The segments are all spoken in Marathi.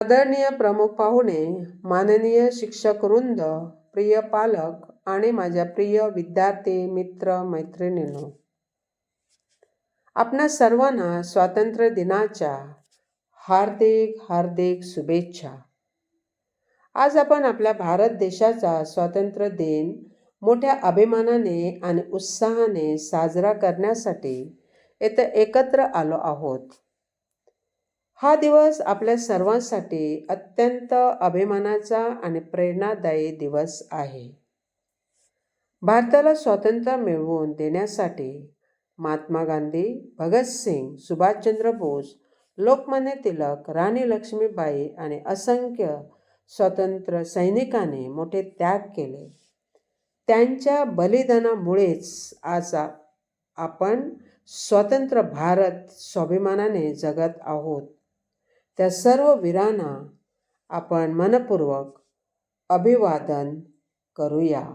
आदरणीय प्रमुख पाहुणे, माननीय शिक्षक वृंद, प्रिय पालक आणि माझ्या प्रिय विद्यार्थी मित्र मैत्रिणींनो, आपणा सर्वांना स्वातंत्र्य दिनाच्या हार्दिक हार्दिक शुभेच्छा. आज आपण आपल्या भारत देशाचा स्वातंत्र्य दिन मोठ्या अभिमानाने आणि उत्साहाने साजरा करण्यासाठी इथे एकत्र आलो आहोत. हा दिवस आपल्या सर्वांसाठी अत्यंत अभिमानाचा आणि प्रेरणादायी दिवस आहे. भारताला स्वातंत्र्य मिळवून देण्यासाठी महात्मा गांधी, भगतसिंग, सुभाषचंद्र बोस, लोकमान्य टिळक, राणी लक्ष्मीबाई आणि असंख्य स्वातंत्र्य सैनिकांनी मोठे त्याग केले. त्यांच्या बलिदानामुळेच आज आपण स्वतंत्र भारत स्वाभिमानाने जगत आहोत. त्या सर्व वीरांना आपण मनपूर्वक अभिवादन करूया.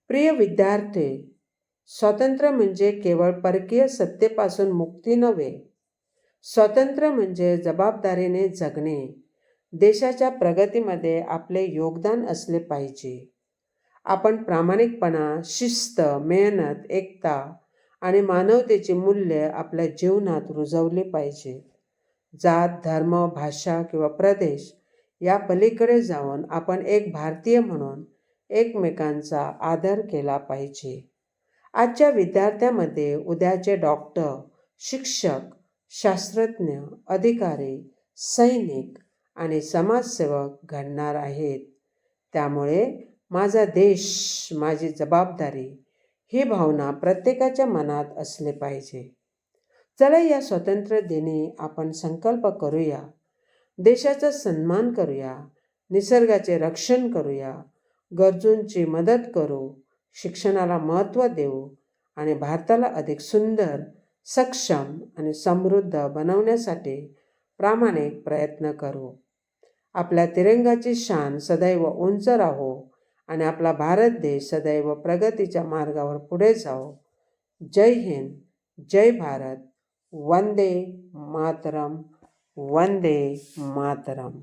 प्रिय विद्यार्थी, स्वातंत्र्य म्हणजे केवळ परकीय सत्तेपासून मुक्ती नव्हे. स्वातंत्र्य म्हणजे जबाबदारीने जगणे. देशाच्या प्रगतीमध्ये आपले योगदान असले पाहिजे. आपण प्रामाणिकपणा, शिस्त, मेहनत, एकता आणि मानवतेची मूल्ये आपल्या जीवनात रुजवली पाहिजेत. जात, धर्म, भाषा किंवा प्रदेश या पलीकडे जाऊन आपण एक भारतीय म्हणून एकमेकांचा आदर केला पाहिजे. आजच्या विद्यार्थ्यांमध्ये उद्याचे डॉक्टर, शिक्षक, शास्त्रज्ञ, अधिकारी, सैनिक आणि समाजसेवक घडणार आहेत. त्यामुळे माझा देश, माझी जबाबदारी ही भावना प्रत्येकाच्या मनात असली पाहिजे. चला या स्वातंत्र्य दिनी आपण संकल्प करूया. देशाचा सन्मान करूया, निसर्गाचे रक्षण करूया, गरजूंची मदत करू, शिक्षणाला महत्त्व देऊ आणि भारताला अधिक सुंदर, सक्षम आणि समृद्ध बनवण्यासाठी प्रामाणिक प्रयत्न करू. आपल्या तिरंगाची शान सदैव उंच राहो आणि आपला भारत देश सदैव प्रगतीच्या मार्गावर पुढे जाओ. जय हिंद, जय भारत, वंदे मातरम, वंदे मातरम.